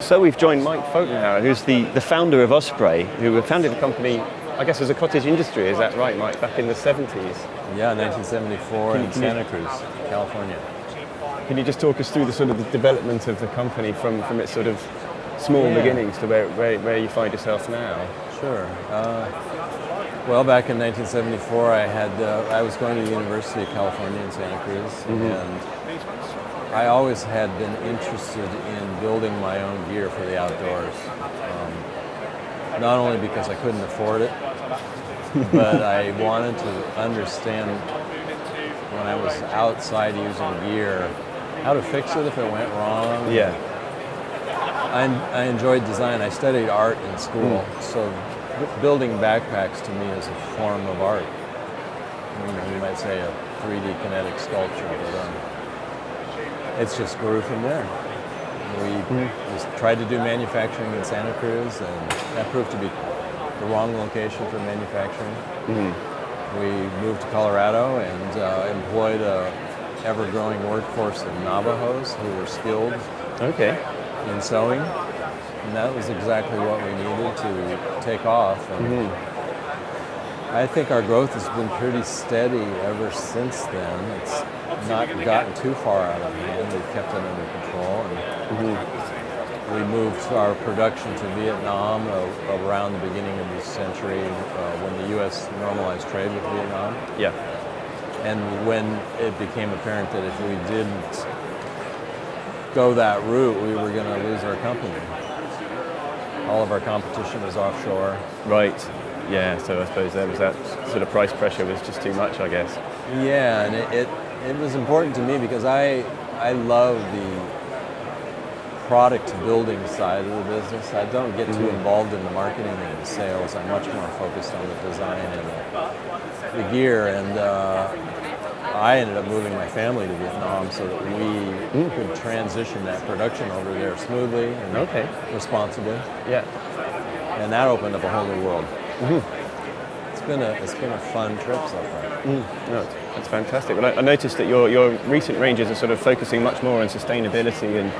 So we've joined Mike Pfotenhauer, who's the founder of Osprey, who founded the company, I guess, as a cottage industry. Is that right, Mike? Back in the 70s? Yeah, 1974 in Santa Cruz, California. Can you just talk us through the sort of the development of the company from its sort of small beginnings to where you find yourself now? Sure. Well, back in 1974, I was going to the University of California in Santa Cruz, and I always had been interested in building my own gear for the outdoors. Not only because I couldn't afford it, but I wanted to understand when I was outside using gear, how to fix it if it went wrong. Yeah. I enjoyed design. I studied art in school, so building backpacks to me is a form of art. You might say a 3D kinetic sculpture, but it's just grew from there. We just tried to do manufacturing in Santa Cruz, and that proved to be the wrong location for manufacturing. We moved to Colorado and employed a ever-growing workforce of Navajos who were skilled in sewing, and that was exactly what we needed to take off. And I think our growth has been pretty steady ever since then. It's not gotten too far out of hand. We've kept it under control. And we moved our production to Vietnam around the beginning of this century when the U.S. normalized trade with Vietnam. Yeah. And when it became apparent that if we didn't go that route, we were going to lose our company. All of our competition was offshore. Right. Yeah, so I suppose there was that sort of price pressure was just too much, I guess. Yeah, and it was important to me because I love the product building side of the business. I don't get too involved in the marketing and the sales. I'm much more focused on the design and the gear. And I ended up moving my family to Vietnam so that we could transition that production over there smoothly and responsibly. Yeah. And that opened up a whole new world. It's been a fun trip so far. No, that's fantastic. But I noticed that your recent ranges are sort of focusing much more on sustainability and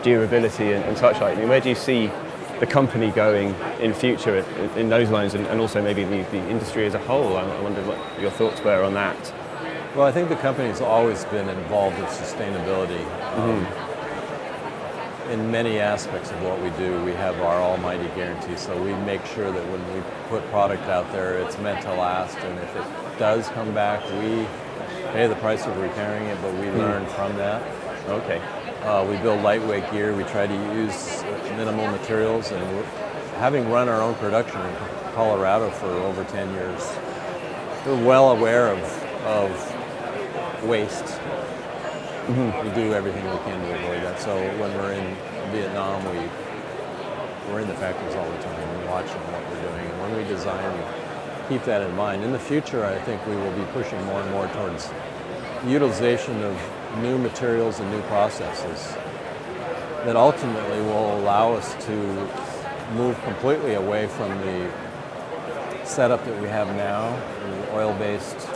durability and such like. I mean, where do you see the company going in future in those lines, and also maybe the industry as a whole? I wondered what your thoughts were on that. Well, I think the company's always been involved with sustainability. In many aspects of what we do, we have our almighty guarantee. So we make sure that when we put product out there, it's meant to last. And if it does come back, we pay the price of repairing it, but we learn from that. Okay. We build lightweight gear. We try to use minimal materials. And having run our own production in Colorado for over 10 years, we're well aware of waste. We do everything we can to avoid that. So when we're in Vietnam, we're in the factories all the time. We're watching what we're doing. And when we design, we keep that in mind. In the future, I think we will be pushing more and more towards utilization of new materials and new processes that ultimately will allow us to move completely away from the setup that we have now, the oil-based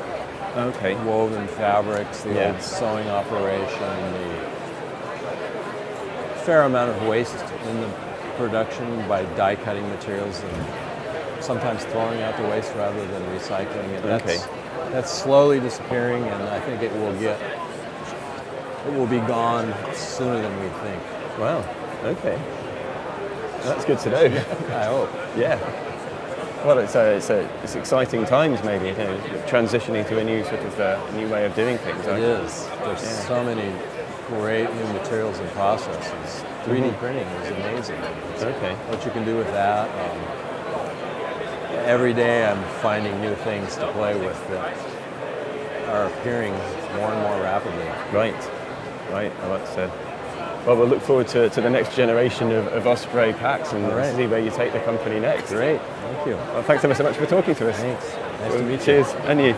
woven fabrics, the old sewing operation, the fair amount of waste in the production by die cutting materials and sometimes throwing out the waste rather than recycling it. That's slowly disappearing, and I think it will be gone sooner than we think. Wow. Okay. That's good to know. I hope. Yeah. Well, it's exciting times, maybe, transitioning to a new sort of new way of doing things. It is. There's so many great new materials and processes. 3D printing is amazing. What you can do with that. Every day I'm finding new things to play with that are appearing more and more rapidly. Right. I like to say. Well, we'll look forward to the next generation of Osprey packs and see where you take the company next. Great. Thank you. Well, thanks ever so much for talking to us. Thanks. Nice to meet you. Cheers. And you.